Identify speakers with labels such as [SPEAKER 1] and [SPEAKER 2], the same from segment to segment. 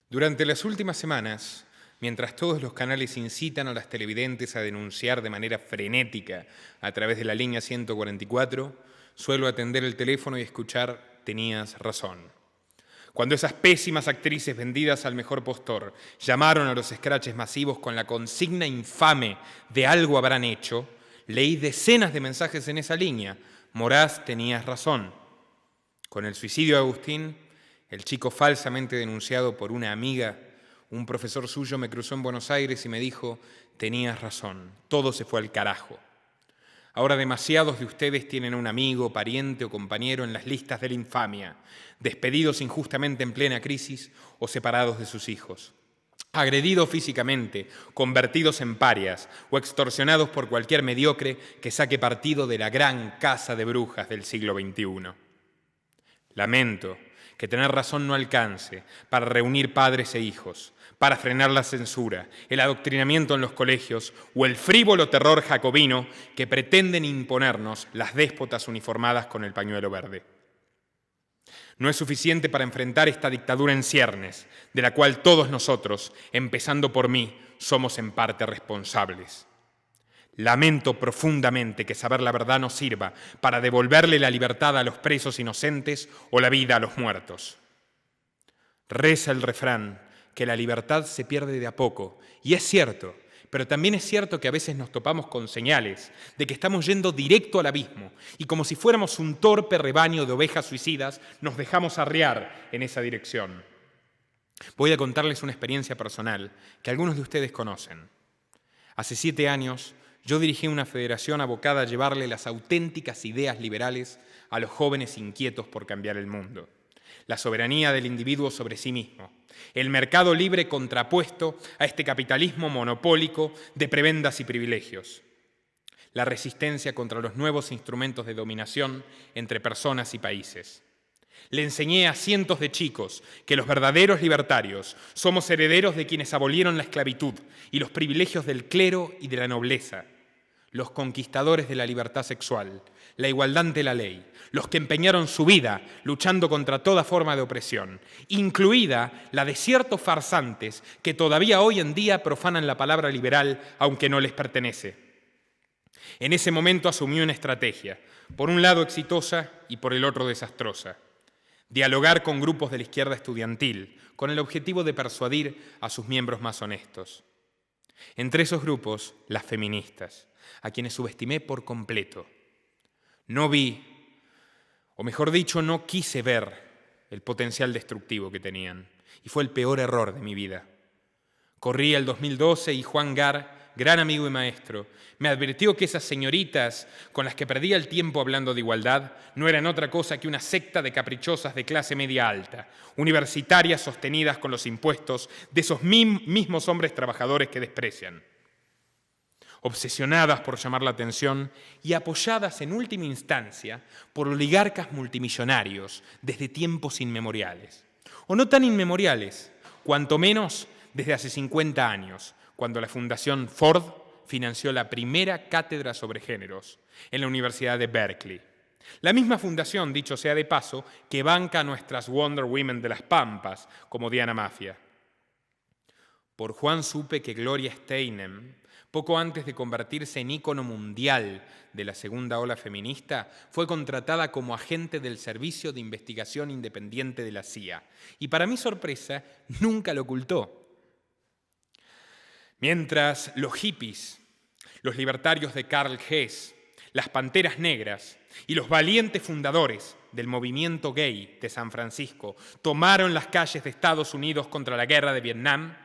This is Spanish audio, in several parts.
[SPEAKER 1] Durante las últimas semanas, mientras todos los canales incitan a las televidentes a denunciar de manera frenética a través de la línea 144, suelo atender el teléfono y escuchar "tenías razón". Cuando esas pésimas actrices vendidas al mejor postor llamaron a los escraches masivos con la consigna infame de "algo habrán hecho", leí decenas de mensajes en esa línea. Moraz, tenías razón. Con el suicidio de Agustín, el chico falsamente denunciado por una amiga, un profesor suyo me cruzó en Buenos Aires y me dijo: tenías razón, todo se fue al carajo. Ahora demasiados de ustedes tienen un amigo, pariente o compañero en las listas de la infamia, despedidos injustamente en plena crisis o separados de sus hijos, agredidos físicamente, convertidos en parias o extorsionados por cualquier mediocre que saque partido de la gran casa de brujas del siglo XXI. Lamento que tener razón no alcance para reunir padres e hijos, para frenar la censura, el adoctrinamiento en los colegios o el frívolo terror jacobino que pretenden imponernos las déspotas uniformadas con el pañuelo verde. No es suficiente para enfrentar esta dictadura en ciernes, de la cual todos nosotros, empezando por mí, somos en parte responsables. Lamento profundamente que saber la verdad no sirva para devolverle la libertad a los presos inocentes o la vida a los muertos. Reza el refrán que la libertad se pierde de a poco, y es cierto, pero también es cierto que a veces nos topamos con señales de que estamos yendo directo al abismo y como si fuéramos un torpe rebaño de ovejas suicidas, nos dejamos arriar en esa dirección. Voy a contarles una experiencia personal que algunos de ustedes conocen. Hace 7 años, yo dirigí una federación abocada a llevarle las auténticas ideas liberales a los jóvenes inquietos por cambiar el mundo. La soberanía del individuo sobre sí mismo, el mercado libre contrapuesto a este capitalismo monopólico de prebendas y privilegios, la resistencia contra los nuevos instrumentos de dominación entre personas y países. Le enseñé a cientos de chicos que los verdaderos libertarios somos herederos de quienes abolieron la esclavitud y los privilegios del clero y de la nobleza, los conquistadores de la libertad sexual, la igualdad ante la ley, los que empeñaron su vida luchando contra toda forma de opresión, incluida la de ciertos farsantes que todavía hoy en día profanan la palabra liberal aunque no les pertenece. En ese momento asumí una estrategia, por un lado exitosa y por el otro desastrosa. Dialogar con grupos de la izquierda estudiantil, con el objetivo de persuadir a sus miembros más honestos. Entre esos grupos, las feministas, a quienes subestimé por completo. No vi, o mejor dicho, no quise ver el potencial destructivo que tenían, y fue el peor error de mi vida. Corría el 2012 y Juan Gar, gran amigo y maestro, me advirtió que esas señoritas con las que perdía el tiempo hablando de igualdad no eran otra cosa que una secta de caprichosas de clase media alta, universitarias sostenidas con los impuestos de esos mismos hombres trabajadores que desprecian. Obsesionadas por llamar la atención y apoyadas en última instancia por oligarcas multimillonarios desde tiempos inmemoriales. O no tan inmemoriales, cuanto menos desde hace 50 años, cuando la Fundación Ford financió la primera cátedra sobre géneros en la Universidad de Berkeley. La misma fundación, dicho sea de paso, que banca a nuestras Wonder Women de las Pampas, como Diana Mafia. Por Juan supe que Gloria Steinem, poco antes de convertirse en ícono mundial de la segunda ola feminista, fue contratada como agente del Servicio de Investigación Independiente de la CIA. Y para mi sorpresa, nunca lo ocultó. Mientras los hippies, los libertarios de Karl Hess, las panteras negras y los valientes fundadores del movimiento gay de San Francisco tomaron las calles de Estados Unidos contra la guerra de Vietnam,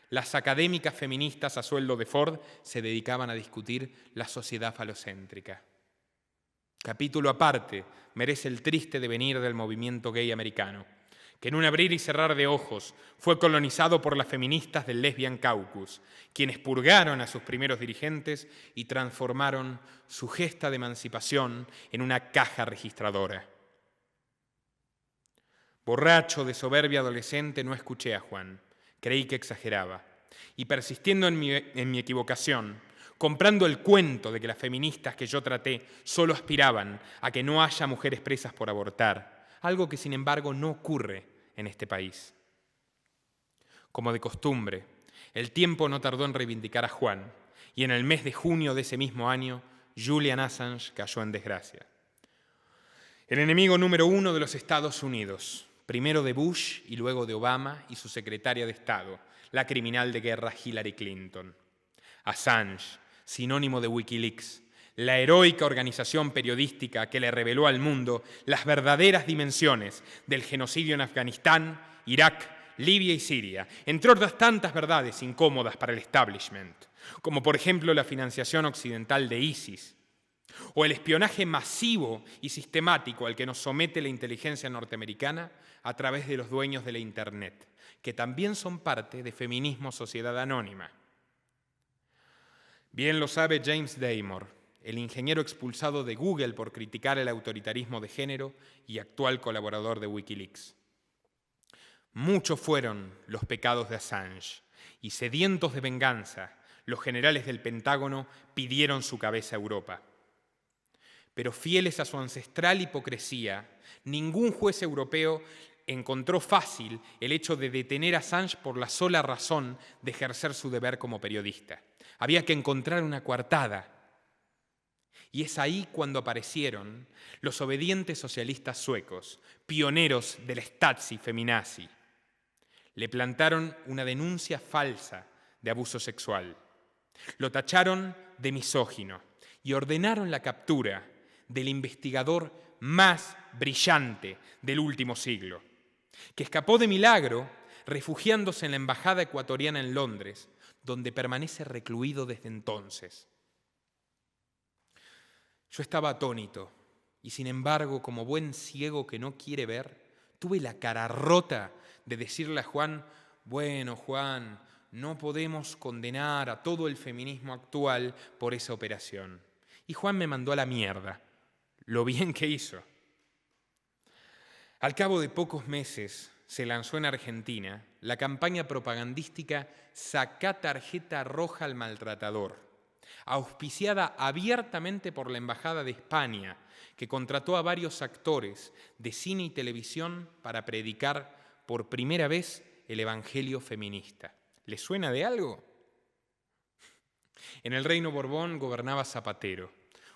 [SPEAKER 1] las académicas feministas a sueldo de Ford se dedicaban a discutir la sociedad falocéntrica. Capítulo aparte merece el triste devenir del movimiento gay americano, que en un abrir y cerrar de ojos fue colonizado por las feministas del Lesbian Caucus, quienes purgaron a sus primeros dirigentes y transformaron su gesta de emancipación en una caja registradora. Borracho de soberbia adolescente, no escuché a Juan. Creí que exageraba. Y persistiendo en mi equivocación, comprando el cuento de que las feministas que yo traté solo aspiraban a que no haya mujeres presas por abortar, algo que sin embargo no ocurre en este país. Como de costumbre, el tiempo no tardó en reivindicar a Juan, y en el mes de junio de ese mismo año, Julian Assange cayó en desgracia. El enemigo número uno de los Estados Unidos, primero de Bush y luego de Obama y su secretaria de Estado, la criminal de guerra Hillary Clinton. Assange, sinónimo de Wikileaks, la heroica organización periodística que le reveló al mundo las verdaderas dimensiones del genocidio en Afganistán, Irak, Libia y Siria, entre otras tantas verdades incómodas para el establishment, como por ejemplo la financiación occidental de ISIS, o el espionaje masivo y sistemático al que nos somete la inteligencia norteamericana a través de los dueños de la Internet, que también son parte de Feminismo Sociedad Anónima. Bien lo sabe James Damore, el ingeniero expulsado de Google por criticar el autoritarismo de género y actual colaborador de Wikileaks. Muchos fueron los pecados de Assange, y sedientos de venganza, los generales del Pentágono pidieron su cabeza a Europa. Pero fieles a su ancestral hipocresía, ningún juez europeo encontró fácil el hecho de detener a Assange por la sola razón de ejercer su deber como periodista. Había que encontrar una coartada. Y es ahí cuando aparecieron los obedientes socialistas suecos, pioneros del Stasi feminazi. Le plantaron una denuncia falsa de abuso sexual. Lo tacharon de misógino y ordenaron la captura del investigador más brillante del último siglo, que escapó de milagro refugiándose en la embajada ecuatoriana en Londres, donde permanece recluido desde entonces. Yo estaba atónito y, sin embargo, como buen ciego que no quiere ver, tuve la cara rota de decirle a Juan: bueno, Juan, no podemos condenar a todo el feminismo actual por esa operación. Y Juan me mandó a la mierda, lo bien que hizo. Al cabo de pocos meses se lanzó en Argentina la campaña propagandística Sacá tarjeta roja al maltratador, auspiciada abiertamente por la Embajada de España, que contrató a varios actores de cine y televisión para predicar por primera vez el evangelio feminista. ¿Les suena de algo? En el Reino Borbón gobernaba Zapatero,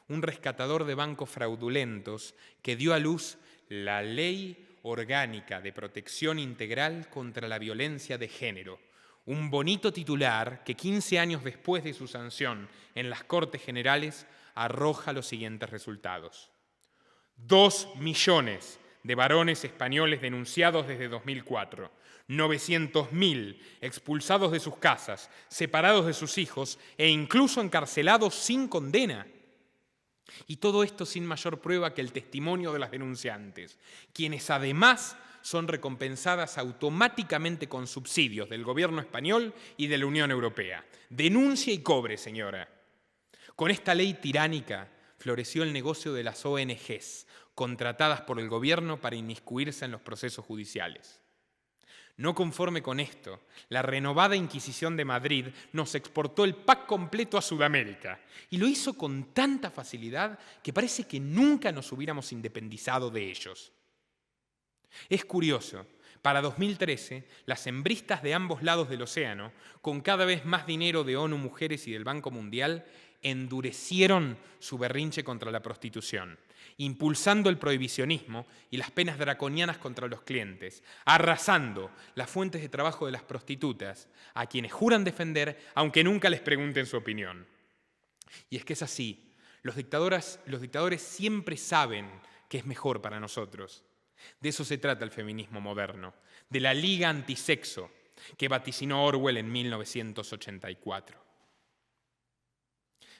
[SPEAKER 1] un rescatador de bancos fraudulentos que dio a luz la Ley Orgánica de Protección Integral contra la Violencia de Género, un bonito titular que 15 años después de su sanción en las Cortes Generales arroja los siguientes resultados. 2 millones de varones españoles denunciados desde 2004, 900.000 expulsados de sus casas, separados de sus hijos e incluso encarcelados sin condena. Y todo esto sin mayor prueba que el testimonio de las denunciantes, quienes además son recompensadas automáticamente con subsidios del gobierno español y de la Unión Europea. Denuncie y cobre, señora. Con esta ley tiránica floreció el negocio de las ONGs, contratadas por el gobierno para inmiscuirse en los procesos judiciales. No conforme con esto, la renovada Inquisición de Madrid nos exportó el pack completo a Sudamérica y lo hizo con tanta facilidad que parece que nunca nos hubiéramos independizado de ellos. Es curioso, para 2013, las hembristas de ambos lados del océano, con cada vez más dinero de ONU Mujeres y del Banco Mundial, endurecieron su berrinche contra la prostitución, impulsando el prohibicionismo y las penas draconianas contra los clientes, arrasando las fuentes de trabajo de las prostitutas, a quienes juran defender, aunque nunca les pregunten su opinión. Y es que es así, los dictadores siempre saben que es mejor para nosotros. De eso se trata el feminismo moderno, de la liga antisexo que vaticinó Orwell en 1984.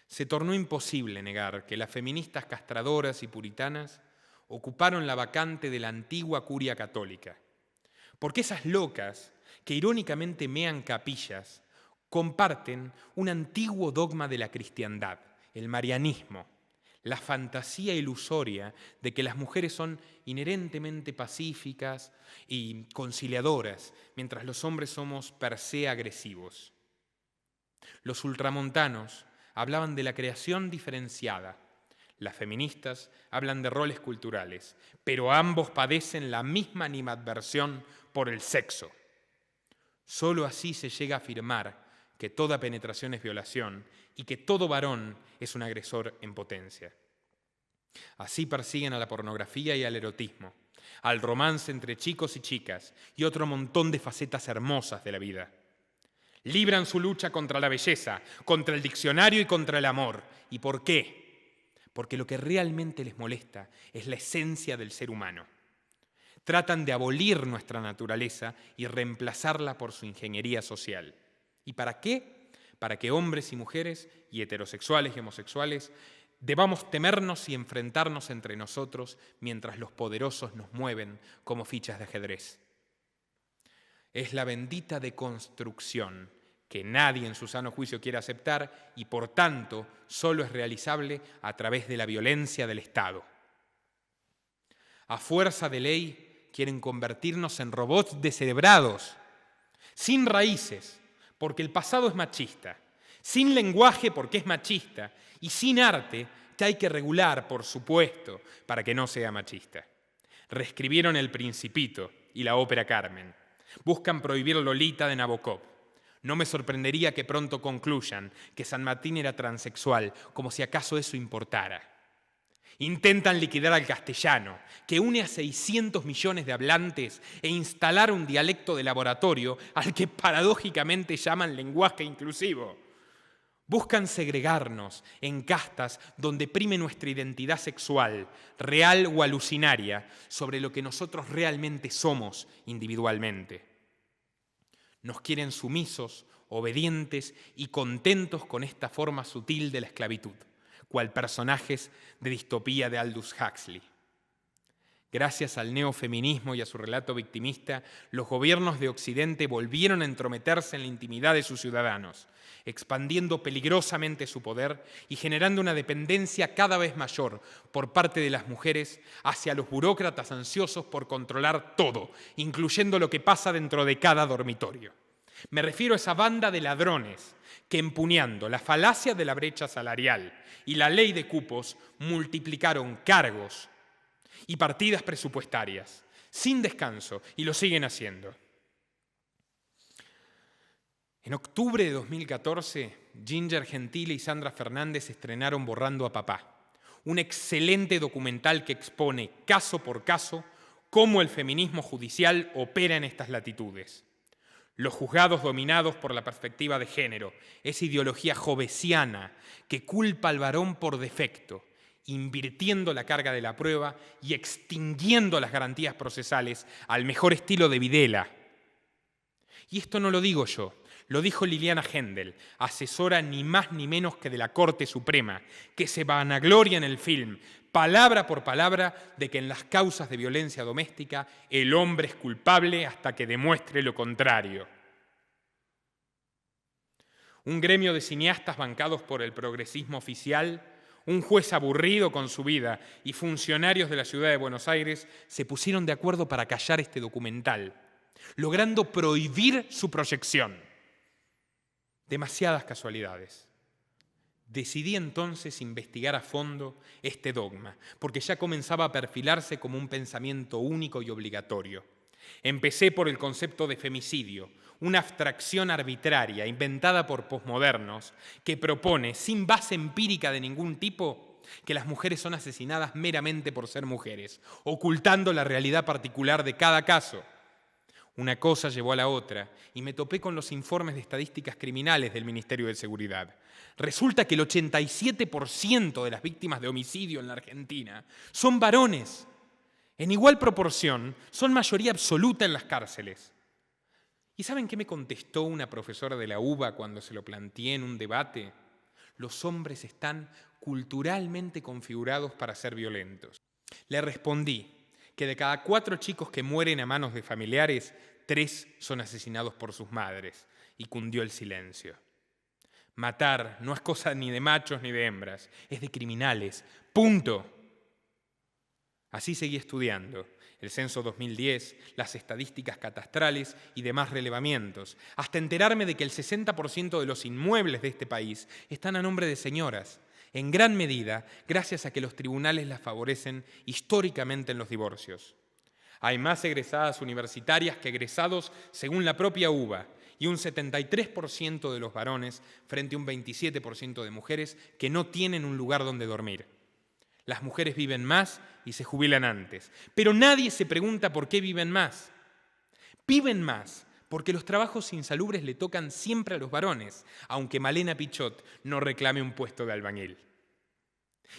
[SPEAKER 1] Se tornó imposible negar que las feministas castradoras y puritanas ocuparon la vacante de la antigua curia católica, porque esas locas, que irónicamente mean capillas, comparten un antiguo dogma de la cristiandad, el marianismo, la fantasía ilusoria de que las mujeres son inherentemente pacíficas y conciliadoras, mientras los hombres somos per se agresivos. Los ultramontanos hablaban de la creación diferenciada. Las feministas hablan de roles culturales, pero ambos padecen la misma animadversión por el sexo. Solo así se llega a afirmar que toda penetración es violación y que todo varón es un agresor en potencia. Así persiguen a la pornografía y al erotismo, al romance entre chicos y chicas y otro montón de facetas hermosas de la vida. Libran su lucha contra la belleza, contra el diccionario y contra el amor. ¿Y por qué? Porque lo que realmente les molesta es la esencia del ser humano. Tratan de abolir nuestra naturaleza y reemplazarla por su ingeniería social. ¿Y para qué? Para que hombres y mujeres, y heterosexuales y homosexuales, debamos temernos y enfrentarnos entre nosotros mientras los poderosos nos mueven como fichas de ajedrez. Es la bendita deconstrucción que nadie en su sano juicio quiere aceptar y, por tanto, solo es realizable a través de la violencia del Estado. A fuerza de ley quieren convertirnos en robots descerebrados, sin raíces, porque el pasado es machista, sin lenguaje porque es machista y sin arte que hay que regular, por supuesto, para que no sea machista. Reescribieron El Principito y la ópera Carmen. Buscan prohibir Lolita de Nabokov. No me sorprendería que pronto concluyan que San Martín era transexual, como si acaso eso importara. Intentan liquidar al castellano, que une a 600 millones de hablantes, e instalar un dialecto de laboratorio al que paradójicamente llaman lenguaje inclusivo. Buscan segregarnos en castas donde prime nuestra identidad sexual, real o alucinaria, sobre lo que nosotros realmente somos individualmente. Nos quieren sumisos, obedientes y contentos con esta forma sutil de la esclavitud, cual personajes de distopía de Aldous Huxley. Gracias al neofeminismo y a su relato victimista, los gobiernos de Occidente volvieron a entrometerse en la intimidad de sus ciudadanos, expandiendo peligrosamente su poder y generando una dependencia cada vez mayor por parte de las mujeres hacia los burócratas ansiosos por controlar todo, incluyendo lo que pasa dentro de cada dormitorio. Me refiero a esa banda de ladrones que, empuñando la falacia de la brecha salarial y la ley de cupos, multiplicaron cargos y partidas presupuestarias sin descanso, y lo siguen haciendo. En octubre de 2014, Ginger Gentile y Sandra Fernández estrenaron Borrando a Papá, un excelente documental que expone caso por caso cómo el feminismo judicial opera en estas latitudes. Los juzgados dominados por la perspectiva de género, esa ideología jovesiana que culpa al varón por defecto, invirtiendo la carga de la prueba y extinguiendo las garantías procesales al mejor estilo de Videla. Y esto no lo digo yo, lo dijo Liliana Hendel, asesora ni más ni menos que de la Corte Suprema, que se vanagloria en el film, palabra por palabra, de que en las causas de violencia doméstica el hombre es culpable hasta que demuestre lo contrario. Un gremio de cineastas bancados por el progresismo oficial, un juez aburrido con su vida y funcionarios de la ciudad de Buenos Aires se pusieron de acuerdo para callar este documental, logrando prohibir su proyección. Demasiadas casualidades. Decidí entonces investigar a fondo este dogma, porque ya comenzaba a perfilarse como un pensamiento único y obligatorio. Empecé por el concepto de femicidio, una abstracción arbitraria inventada por posmodernos que propone, sin base empírica de ningún tipo, que las mujeres son asesinadas meramente por ser mujeres, ocultando la realidad particular de cada caso. Una cosa llevó a la otra y me topé con los informes de estadísticas criminales del Ministerio de Seguridad. Resulta que el 87% de las víctimas de homicidio en la Argentina son varones. En igual proporción, son mayoría absoluta en las cárceles. ¿Y saben qué me contestó una profesora de la UBA cuando se lo planteé en un debate? Los hombres están culturalmente configurados para ser violentos. Le respondí que de cada 4 chicos que mueren a manos de familiares, 3 son asesinados por sus madres, y cundió el silencio. Matar no es cosa ni de machos ni de hembras, es de criminales. ¡Punto! Así seguí estudiando el censo 2010, las estadísticas catastrales y demás relevamientos, hasta enterarme de que el 60% de los inmuebles de este país están a nombre de señoras, en gran medida gracias a que los tribunales las favorecen históricamente en los divorcios. Hay más egresadas universitarias que egresados según la propia UBA, y un 73% de los varones frente a un 27% de mujeres que no tienen un lugar donde dormir. Las mujeres viven más y se jubilan antes, pero nadie se pregunta por qué viven más. Viven más porque los trabajos insalubres le tocan siempre a los varones, aunque Malena Pichot no reclame un puesto de albañil.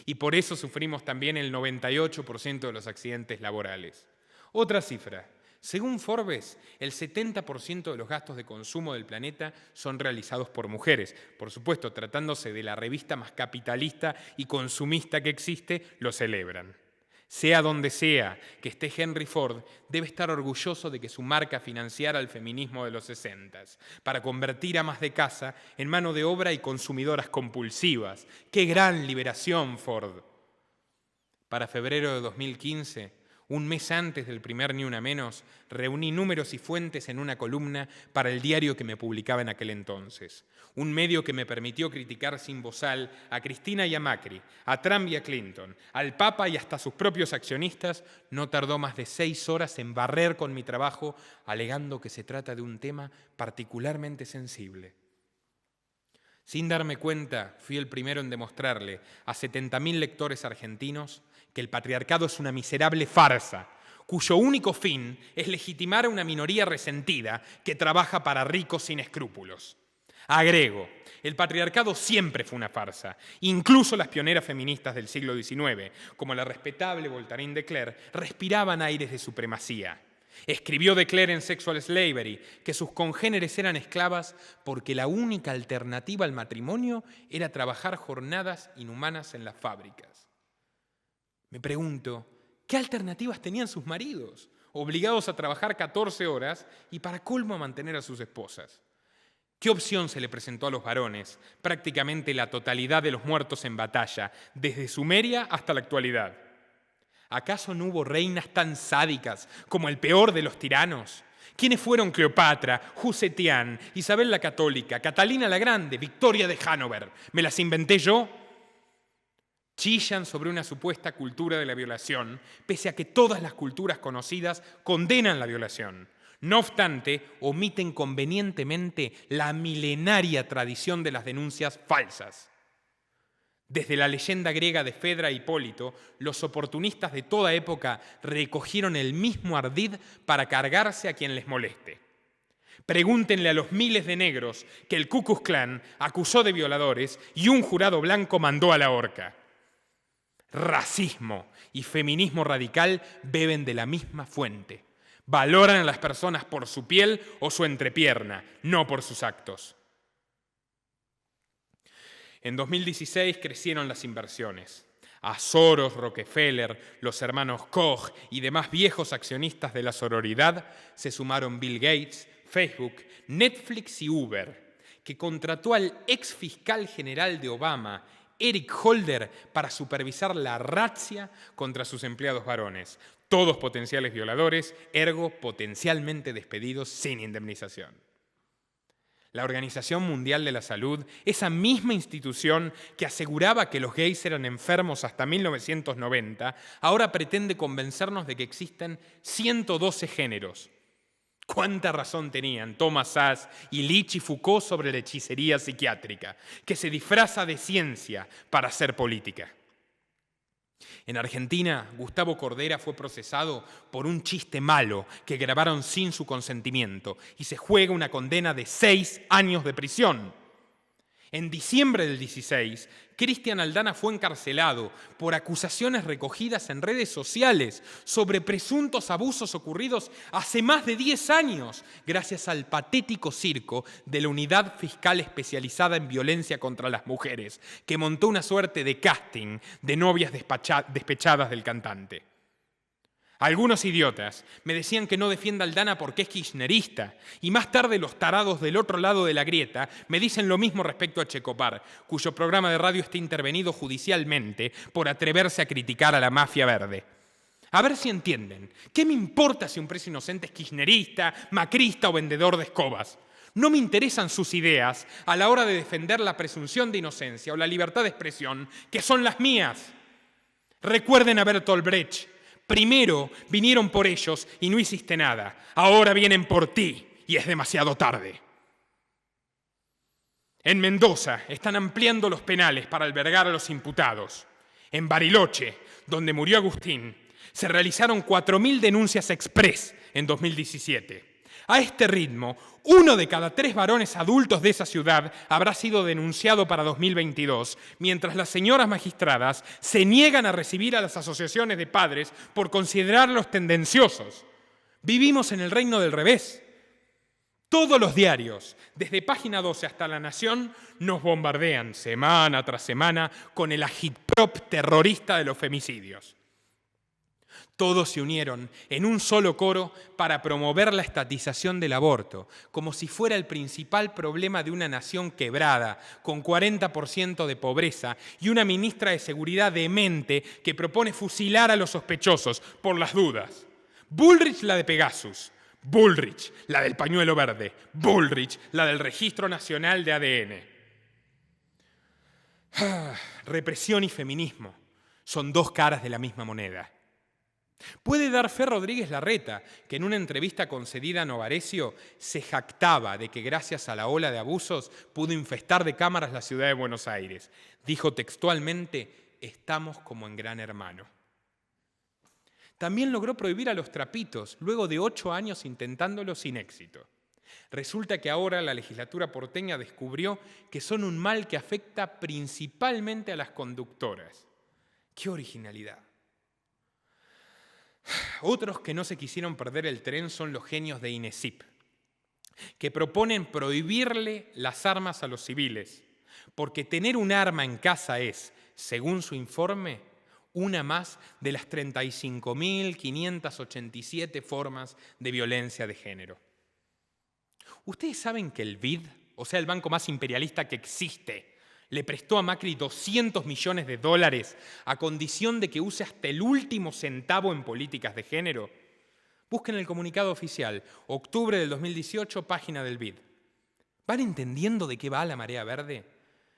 [SPEAKER 1] Y por eso sufrimos también el 98% de los accidentes laborales. Otra cifra. Según Forbes, el 70% de los gastos de consumo del planeta son realizados por mujeres. Por supuesto, tratándose de la revista más capitalista y consumista que existe, lo celebran. Sea donde sea que esté Henry Ford, debe estar orgulloso de que su marca financiara el feminismo de los 60s, para convertir amas de casa en mano de obra y consumidoras compulsivas. ¡Qué gran liberación, Ford! Para febrero de 2015, un mes antes del primer Ni Una Menos, reuní números y fuentes en una columna para el diario que me publicaba en aquel entonces. Un medio que me permitió criticar sin bozal a Cristina y a Macri, a Trump y a Clinton, al Papa y hasta sus propios accionistas. No tardó más de 6 horas en barrer con mi trabajo, alegando que se trata de un tema particularmente sensible. Sin darme cuenta, fui el primero en demostrarle a 70.000 lectores argentinos que el patriarcado es una miserable farsa, cuyo único fin es legitimar a una minoría resentida que trabaja para ricos sin escrúpulos. Agrego, el patriarcado siempre fue una farsa. Incluso las pioneras feministas del siglo XIX, como la respetable Voltairine de Cleyre, respiraban aires de supremacía. Escribió de Cleyre en Sexual Slavery que sus congéneres eran esclavas porque la única alternativa al matrimonio era trabajar jornadas inhumanas en las fábricas. Me pregunto, ¿qué alternativas tenían sus maridos? Obligados a trabajar 14 horas y para colmo a mantener a sus esposas. ¿Qué opción se le presentó a los varones? Prácticamente la totalidad de los muertos en batalla, desde Sumeria hasta la actualidad. ¿Acaso no hubo reinas tan sádicas como el peor de los tiranos? ¿Quiénes fueron Cleopatra, Jusetián, Isabel la Católica, Catalina la Grande, Victoria de Hannover? ¿Me las inventé yo? Chillan sobre una supuesta cultura de la violación, pese a que todas las culturas conocidas condenan la violación. No obstante, omiten convenientemente la milenaria tradición de las denuncias falsas. Desde la leyenda griega de Fedra e Hipólito, los oportunistas de toda época recogieron el mismo ardid para cargarse a quien les moleste. Pregúntenle a los miles de negros que el Ku Klux Klan acusó de violadores y un jurado blanco mandó a la horca. Racismo y feminismo radical beben de la misma fuente. Valoran a las personas por su piel o su entrepierna, no por sus actos. En 2016 crecieron las inversiones. A Soros, Rockefeller, los hermanos Koch y demás viejos accionistas de la sororidad se sumaron Bill Gates, Facebook, Netflix y Uber, que contrató al ex fiscal general de Obama, Eric Holder, para supervisar la razzia contra sus empleados varones, todos potenciales violadores, ergo potencialmente despedidos sin indemnización. La Organización Mundial de la Salud, esa misma institución que aseguraba que los gays eran enfermos hasta 1990, ahora pretende convencernos de que existen 112 géneros. ¿Cuánta razón tenían Thomas Szasz y Leach y Foucault sobre la hechicería psiquiátrica, que se disfraza de ciencia para hacer política? En Argentina, Gustavo Cordera fue procesado por un chiste malo que grabaron sin su consentimiento y se juega una condena de 6 años de prisión. En diciembre del 16, Cristian Aldana fue encarcelado por acusaciones recogidas en redes sociales sobre presuntos abusos ocurridos hace más de 10 años, gracias al patético circo de la Unidad Fiscal Especializada en Violencia contra las Mujeres, que montó una suerte de casting de novias despechadas del cantante. Algunos idiotas me decían que no defienda a Aldana porque es kirchnerista, y más tarde los tarados del otro lado de la grieta me dicen lo mismo respecto a Checopar, cuyo programa de radio está intervenido judicialmente por atreverse a criticar a la mafia verde. A ver si entienden, ¿qué me importa si un preso inocente es kirchnerista, macrista o vendedor de escobas? No me interesan sus ideas a la hora de defender la presunción de inocencia o la libertad de expresión, que son las mías. Recuerden a Bertolt Brecht. Primero vinieron por ellos y no hiciste nada. Ahora vienen por ti y es demasiado tarde. En Mendoza están ampliando los penales para albergar a los imputados. En Bariloche, donde murió Agustín, se realizaron 4.000 denuncias express en 2017. A este ritmo, 1 de cada 3 varones adultos de esa ciudad habrá sido denunciado para 2022, mientras las señoras magistradas se niegan a recibir a las asociaciones de padres por considerarlos tendenciosos. Vivimos en el reino del revés. Todos los diarios, desde Página 12 hasta La Nación, nos bombardean semana tras semana con el agitprop terrorista de los femicidios. Todos se unieron en un solo coro para promover la estatización del aborto, como si fuera el principal problema de una nación quebrada, con 40% de pobreza y una ministra de Seguridad demente que propone fusilar a los sospechosos por las dudas. Bullrich la de Pegasus, Bullrich la del pañuelo verde, Bullrich la del Registro Nacional de ADN. Represión y feminismo son 2 caras de la misma moneda. Puede dar fe Rodríguez Larreta, que en una entrevista concedida a Novarecio se jactaba de que gracias a la ola de abusos pudo infestar de cámaras la ciudad de Buenos Aires. Dijo textualmente: estamos como en Gran Hermano. También logró prohibir a los trapitos, luego de 8 años intentándolo sin éxito. Resulta que ahora la legislatura porteña descubrió que son un mal que afecta principalmente a las conductoras. ¡Qué originalidad! Otros que no se quisieron perder el tren son los genios de INESIP, que proponen prohibirle las armas a los civiles, porque tener un arma en casa es, según su informe, una más de las 35.587 formas de violencia de género. ¿Ustedes saben que el BID, o sea, el banco más imperialista que existe, le prestó a Macri $200 millones a condición de que use hasta el último centavo en políticas de género? Busquen el comunicado oficial, octubre del 2018, página del BID. ¿Van entendiendo de qué va la marea verde?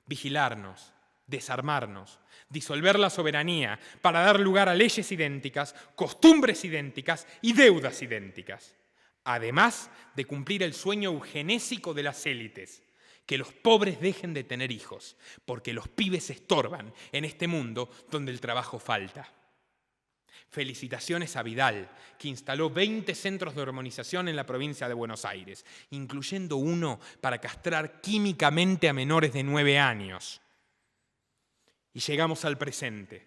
[SPEAKER 1] Vigilarnos, desarmarnos, disolver la soberanía para dar lugar a leyes idénticas, costumbres idénticas y deudas idénticas. Además de cumplir el sueño eugenésico de las élites, que los pobres dejen de tener hijos, porque los pibes estorban en este mundo donde el trabajo falta. Felicitaciones a Vidal, que instaló 20 centros de hormonización en la provincia de Buenos Aires, incluyendo uno para castrar químicamente a menores de 9 años. Y llegamos al presente.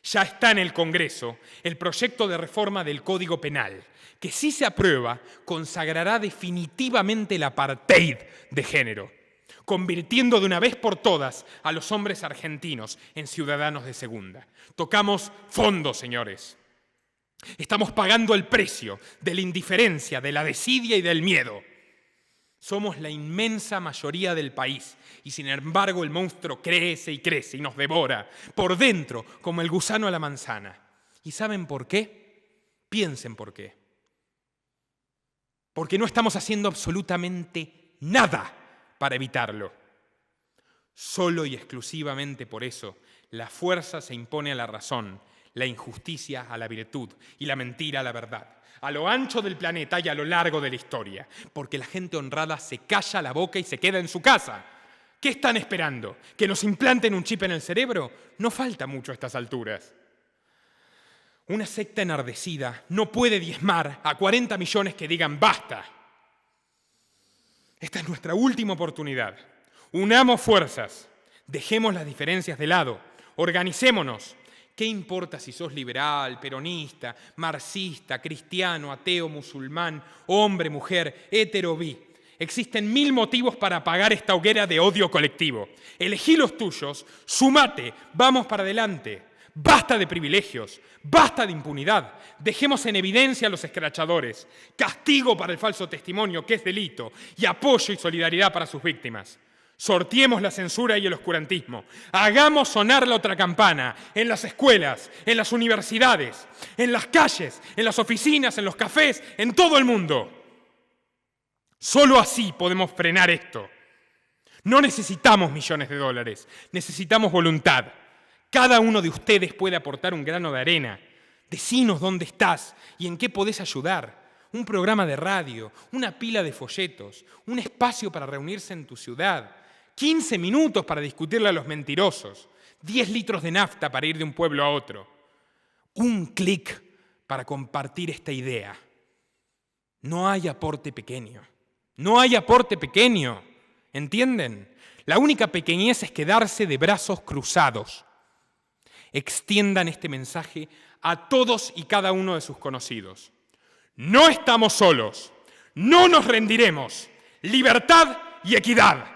[SPEAKER 1] Ya está en el Congreso el proyecto de reforma del Código Penal, que si se aprueba, consagrará definitivamente el apartheid de género, convirtiendo de una vez por todas a los hombres argentinos en ciudadanos de segunda. Tocamos fondo, señores. Estamos pagando el precio de la indiferencia, de la desidia y del miedo. Somos la inmensa mayoría del país y sin embargo el monstruo crece y crece y nos devora por dentro como el gusano a la manzana. ¿Y saben por qué? Piensen por qué. Porque no estamos haciendo absolutamente nada para evitarlo. Solo y exclusivamente por eso, la fuerza se impone a la razón, la injusticia a la virtud y la mentira a la verdad, a lo ancho del planeta y a lo largo de la historia, porque la gente honrada se calla la boca y se queda en su casa. ¿Qué están esperando? ¿Que nos implanten un chip en el cerebro? No falta mucho a estas alturas. Una secta enardecida no puede diezmar a 40 millones que digan basta. Esta es nuestra última oportunidad. Unamos fuerzas, dejemos las diferencias de lado, organicémonos. ¿Qué importa si sos liberal, peronista, marxista, cristiano, ateo, musulmán, hombre, mujer, hetero, bi? Existen 1000 motivos para apagar esta hoguera de odio colectivo. Elegí los tuyos, sumate, vamos para adelante. Basta de privilegios, basta de impunidad. Dejemos en evidencia a los escrachadores, castigo para el falso testimonio, que es delito, y apoyo y solidaridad para sus víctimas. Sorteemos la censura y el oscurantismo. Hagamos sonar la otra campana en las escuelas, en las universidades, en las calles, en las oficinas, en los cafés, en todo el mundo. Solo así podemos frenar esto. No necesitamos millones de dólares, necesitamos voluntad. Cada uno de ustedes puede aportar un grano de arena. Decinos dónde estás y en qué podés ayudar. Un programa de radio, una pila de folletos, un espacio para reunirse en tu ciudad, 15 minutos para discutirle a los mentirosos, 10 litros de nafta para ir de un pueblo a otro. Un clic para compartir esta idea. No hay aporte pequeño. No hay aporte pequeño. ¿Entienden? La única pequeñez es quedarse de brazos cruzados. Extiendan este mensaje a todos y cada uno de sus conocidos. No estamos solos. No nos rendiremos. Libertad y equidad.